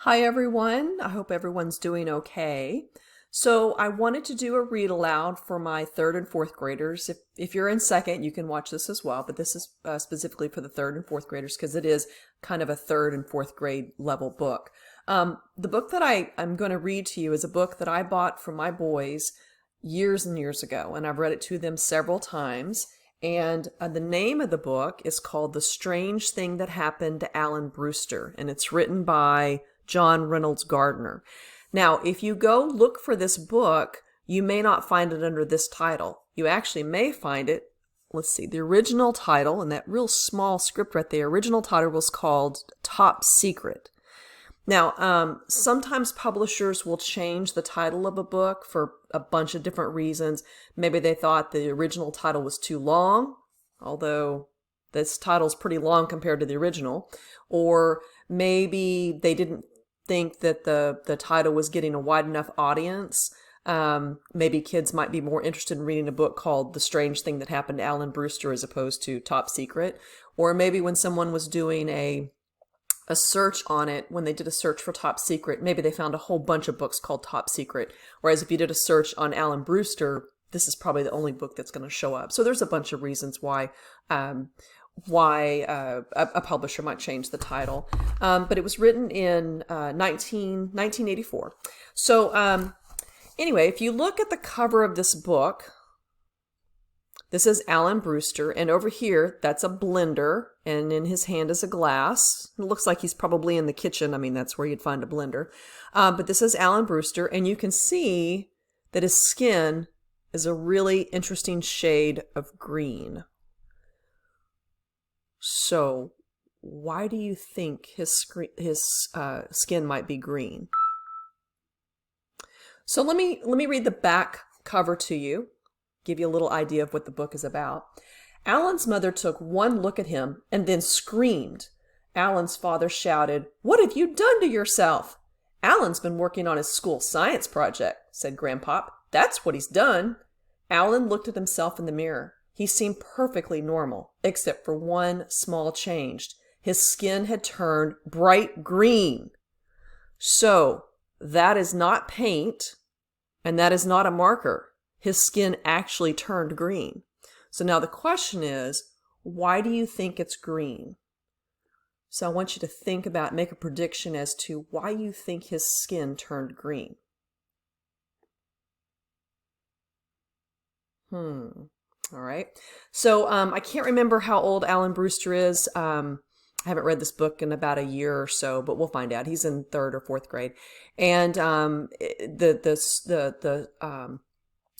Hi everyone, I hope everyone's doing okay. So I wanted to do a read aloud for my third and fourth graders. If you're in second, you can watch this as well, but this is specifically for the third and fourth graders because it is kind of a third and fourth grade level book. The book that I'm going to read to you is a book that I bought for my boys years and years ago, and I've read it to them several times. And the name of the book is called The Strange Thing That Happened to Alan Brewster, and it's written by John Reynolds Gardner. Now, if you go look for this book, you may not find it under this title. You actually may find it, let's see, the original title, and that real small script right there, original title was called Top Secret. Now, sometimes publishers will change the title of a book for a bunch of different reasons. Maybe they thought the original title was too long, although this title's pretty long compared to the original. Or maybe they didn't think that the title was getting a wide enough audience. Maybe kids might be more interested in reading a book called The Strange Thing That Happened to Alan Brewster as opposed to Top Secret. Or maybe when someone was doing a search on it, when they did a search for Top Secret, maybe they found a whole bunch of books called Top Secret. Whereas if you did a search on Alan Brewster, this is probably the only book that's going to show up. So there's a bunch of reasons why a publisher might change the title. But it was written in 1984. So anyway, if you look at the cover of this book, this is Alan Brewster, and over here, that's a blender, and in his hand is a glass. It looks like he's probably in the kitchen. I mean, that's where you'd find a blender. But this is Alan Brewster, and you can see that his skin is a really interesting shade of green. So why do you think his skin might be green? So let me read the back cover to you, give you a little idea of what the book is about. Alan's mother took one look at him and then screamed. Alan's father shouted, "What have you done to yourself?" "Alan's been working on his school science project," said Grandpop. "That's what he's done." Alan looked at himself in the mirror. He seemed perfectly normal, except for one small change. His skin had turned bright green. So, that is not paint, and that is not a marker. His skin actually turned green. So now the question is, why do you think it's green? So I want you to think about, make a prediction as to why you think his skin turned green. All right. So I can't remember how old Alan Brewster is. I haven't read this book in about a year or so, but we'll find out. He's in third or fourth grade. And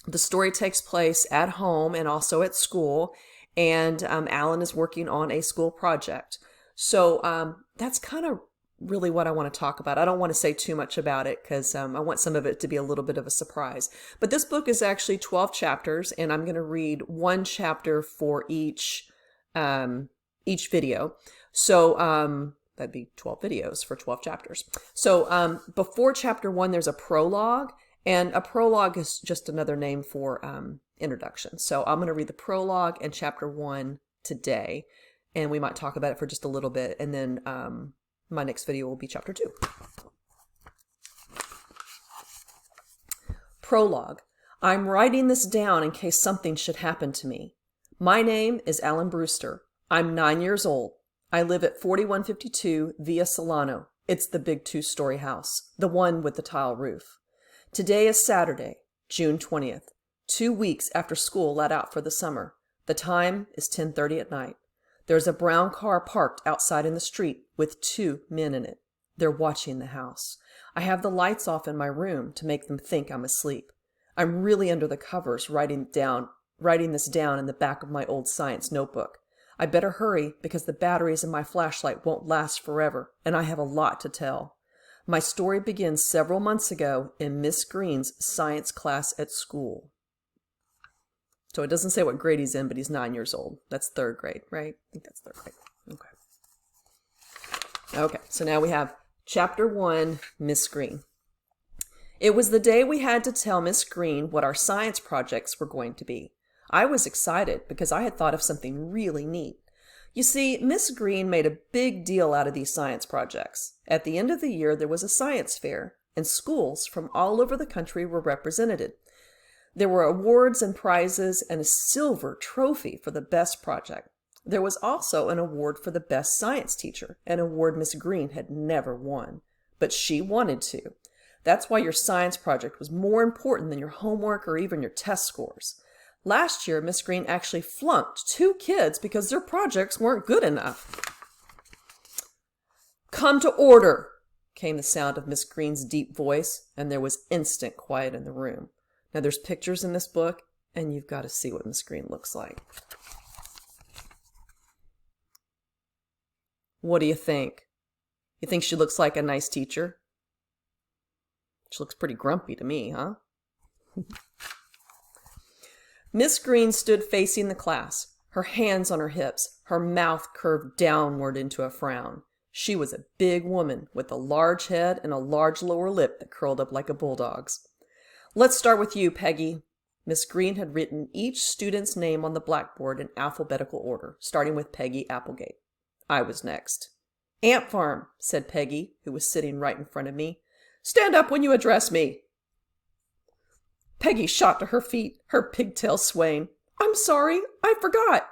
the story takes place at home and also at school, and Alan is working on a school project. So that's kind of really what I want to talk about. I don't want to say too much about it because I want some of it to be a little bit of a surprise. But this book is actually 12 chapters, and I'm going to read one chapter for each video. So that'd be 12 videos for 12 chapters. So before chapter 1, there's a prologue. And a prologue is just another name for introduction. So I'm going to read the prologue and chapter 1 today, and we might talk about it for just a little bit, and then my next video will be chapter 2. Prologue. I'm writing this down in case something should happen to me. My name is Alan Brewster. I'm 9 years old. I live at 4152 Via Solano. It's the big 2-story house, the one with the tile roof. Today is Saturday, June 20th, 2 weeks after school let out for the summer. The time is 10:30 at night. There's a brown car parked outside in the street with 2 men in it. They're watching the house. I have the lights off in my room to make them think I'm asleep. I'm really under the covers writing this down in the back of my old science notebook. I better hurry because the batteries in my flashlight won't last forever, and I have a lot to tell. My story begins several months ago in Miss Green's science class at school. So it doesn't say what grade he's in, but he's 9 years old. That's third grade, right? I think that's third grade. Okay, so now we have chapter 1, Miss Green. It was the day we had to tell Miss Green what our science projects were going to be. I was excited because I had thought of something really neat. You see, Miss Green made a big deal out of these science projects. At the end of the year, there was a science fair, and schools from all over the country were represented. There were awards and prizes and a silver trophy for the best project. There was also an award for the best science teacher, an award Miss Green had never won. But she wanted to. That's why your science project was more important than your homework or even your test scores. Last year, Miss Green actually flunked 2 kids because their projects weren't good enough. "Come to order," came the sound of Miss Green's deep voice, and there was instant quiet in the room. Now, there's pictures in this book, and you've got to see what Miss Green looks like. What do you think? You think she looks like a nice teacher? She looks pretty grumpy to me, huh? Miss Green stood facing the class, her hands on her hips, her mouth curved downward into a frown. She was a big woman with a large head and a large lower lip that curled up like a bulldog's. "Let's start with you, Peggy." Miss Green had written each student's name on the blackboard in alphabetical order, starting with Peggy Applegate. I was next. "Ant Farm," said Peggy, who was sitting right in front of me. "Stand up when you address me." Peggy shot to her feet, her pigtails swaying. "I'm sorry, I forgot."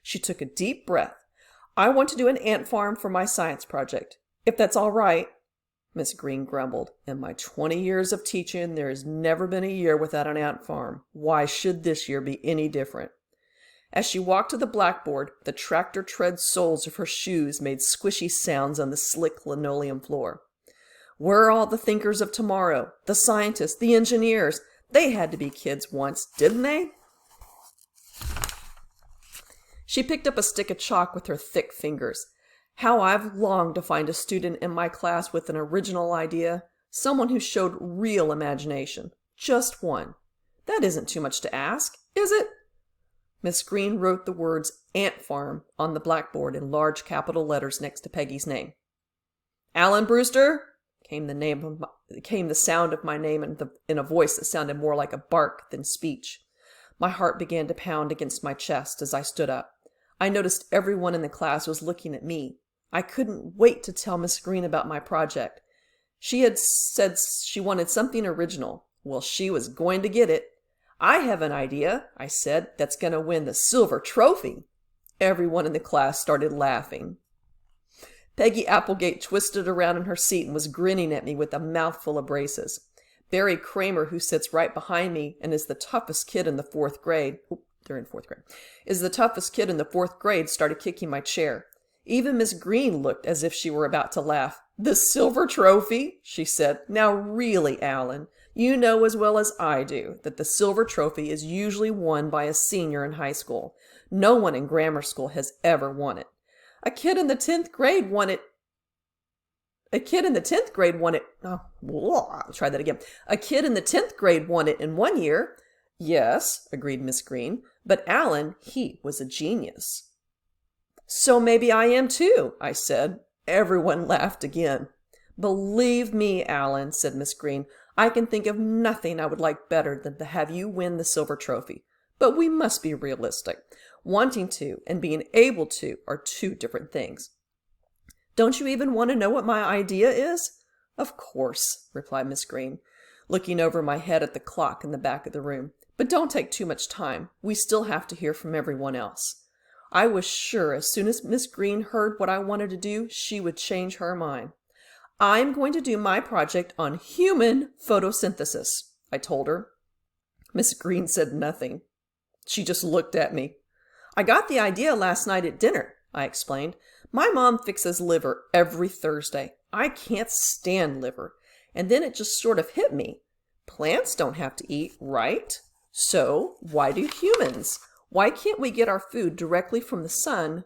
She took a deep breath. "I want to do an ant farm for my science project, if that's all right." Miss Green grumbled. "In my 20 years of teaching, there has never been a year without an ant farm. Why should this year be any different?" As she walked to the blackboard, the tractor tread soles of her shoes made squishy sounds on the slick linoleum floor. "Where are all the thinkers of tomorrow? The scientists, the engineers? They had to be kids once, didn't they?" She picked up a stick of chalk with her thick fingers. How I've longed to find a student in my class with an original idea, someone who showed real imagination. Just one. That isn't too much to ask, is it? Miss Green wrote the words "Ant Farm" on the blackboard in large capital letters next to Peggy's name. "Alan Brewster," came the sound of my name in a voice that sounded more like a bark than speech. My heart began to pound against my chest as I stood up. I noticed everyone in the class was looking at me. I couldn't wait to tell Miss Green about my project. She had said she wanted something original. Well, she was going to get it. "I have an idea," I said, "that's going to win the silver trophy." Everyone in the class started laughing. Peggy Applegate twisted around in her seat and was grinning at me with a mouthful of braces. Barry Kramer, who sits right behind me and is the toughest kid in the 4th grade, started kicking my chair. Even Miss Green looked as if she were about to laugh. "The silver trophy?" she said. "Now really, Alan, you know as well as I do that the silver trophy is usually won by a senior in high school. No one in grammar school has ever won it. A kid in the 10th grade won it. A kid in the 10th grade won it. I'll try that again. A kid in the 10th grade won it in one year." "Yes," agreed Miss Green, "but Alan, he was a genius." "So maybe I am too," I said. Everyone laughed again. "Believe me, Alan," said Miss Green, "I can think of nothing I would like better than to have you win the silver trophy. But we must be realistic. Wanting to and being able to are 2 different things." "Don't you even want to know what my idea is?" "Of course," replied Miss Green, looking over my head at the clock in the back of the room. "But don't take too much time. We still have to hear from everyone else." I was sure as soon as Miss Green heard what I wanted to do, she would change her mind. "I'm going to do my project on human photosynthesis," I told her. Miss Green said nothing. She just looked at me. "I got the idea last night at dinner," I explained. "My mom fixes liver every Thursday. I can't stand liver. And then it just sort of hit me. Plants don't have to eat, right? So why do humans? Why can't we get our food directly from the sun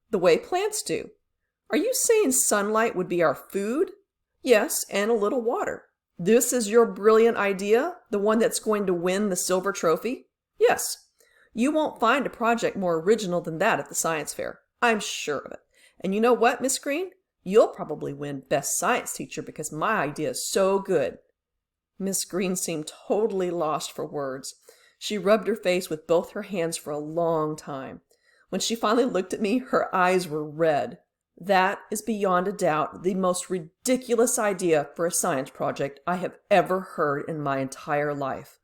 the way plants do? Are you saying sunlight would be our food?" "Yes, and a little water." "This is your brilliant idea, the one that's going to win the silver trophy?" "Yes. You won't find a project more original than that at the science fair. I'm sure of it. And you know what, Miss Green? You'll probably win best science teacher because my idea is so good." Miss Green seemed totally lost for words. She rubbed her face with both her hands for a long time. When she finally looked at me, her eyes were red. That is beyond a doubt the most ridiculous idea for a science project I have ever heard in my entire life.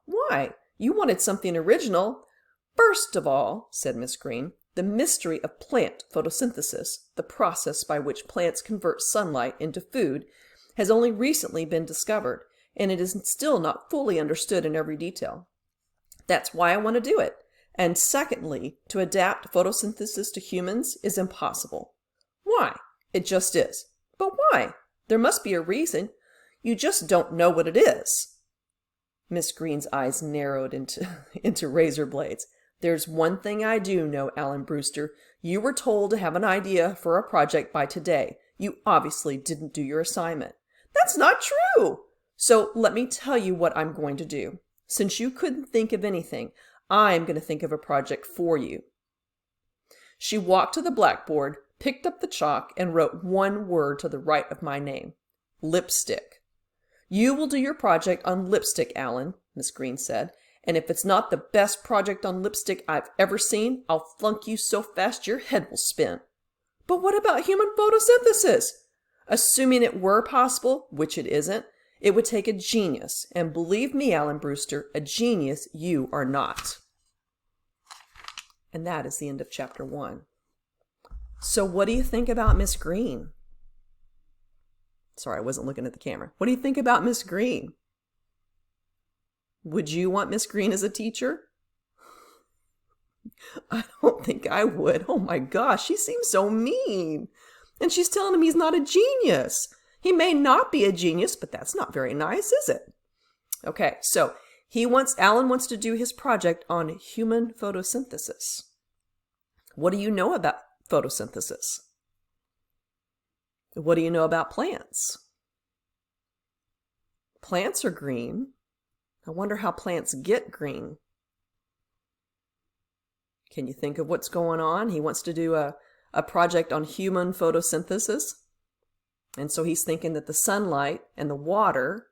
Why? You wanted something original. First of all, said Miss Green, the mystery of plant photosynthesis, the process by which plants convert sunlight into food, has only recently been discovered, and it is still not fully understood in every detail. That's why I want to do it. And secondly, to adapt photosynthesis to humans is impossible. Why? It just is. But why? There must be a reason. You just don't know what it is. Miss Green's eyes narrowed into razor blades. There's one thing I do know, Alan Brewster. You were told to have an idea for a project by today. You obviously didn't do your assignment. That's not true. So let me tell you what I'm going to do. Since you couldn't think of anything, I'm going to think of a project for you. She walked to the blackboard, picked up the chalk, and wrote one word to the right of my name. Lipstick. You will do your project on lipstick, Alan, Miss Green said. And if it's not the best project on lipstick I've ever seen, I'll flunk you so fast your head will spin. But what about human photosynthesis? Assuming it were possible, which it isn't, it would take a genius. And believe me, Alan Brewster, a genius you are not. And that is the end of chapter 1. So what do you think about Miss Green? Sorry, I wasn't looking at the camera. What do you think about Miss Green? Would you want Miss Green as a teacher? I don't think I would. Oh my gosh, she seems so mean. And she's telling him he's not a genius. He may not be a genius, but that's not very nice, is it? Okay, so Alan wants to do his project on human photosynthesis. What do you know about photosynthesis? What do you know about plants? Plants are green. I wonder how plants get green. Can you think of what's going on? He wants to do a project on human photosynthesis. And so he's thinking that the sunlight and the water,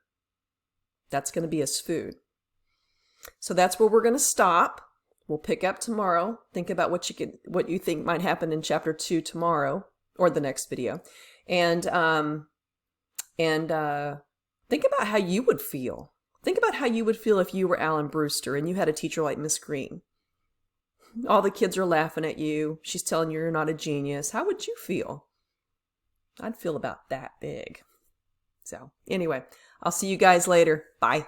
that's going to be his food. So that's where we're going to stop. We'll pick up tomorrow. Think about what you think might happen in chapter 2 tomorrow or the next video. And think about how you would feel. Think about how you would feel if you were Alan Brewster and you had a teacher like Miss Green. All the kids are laughing at you. She's telling you you're not a genius. How would you feel? I'd feel about that big. So anyway, I'll see you guys later. Bye.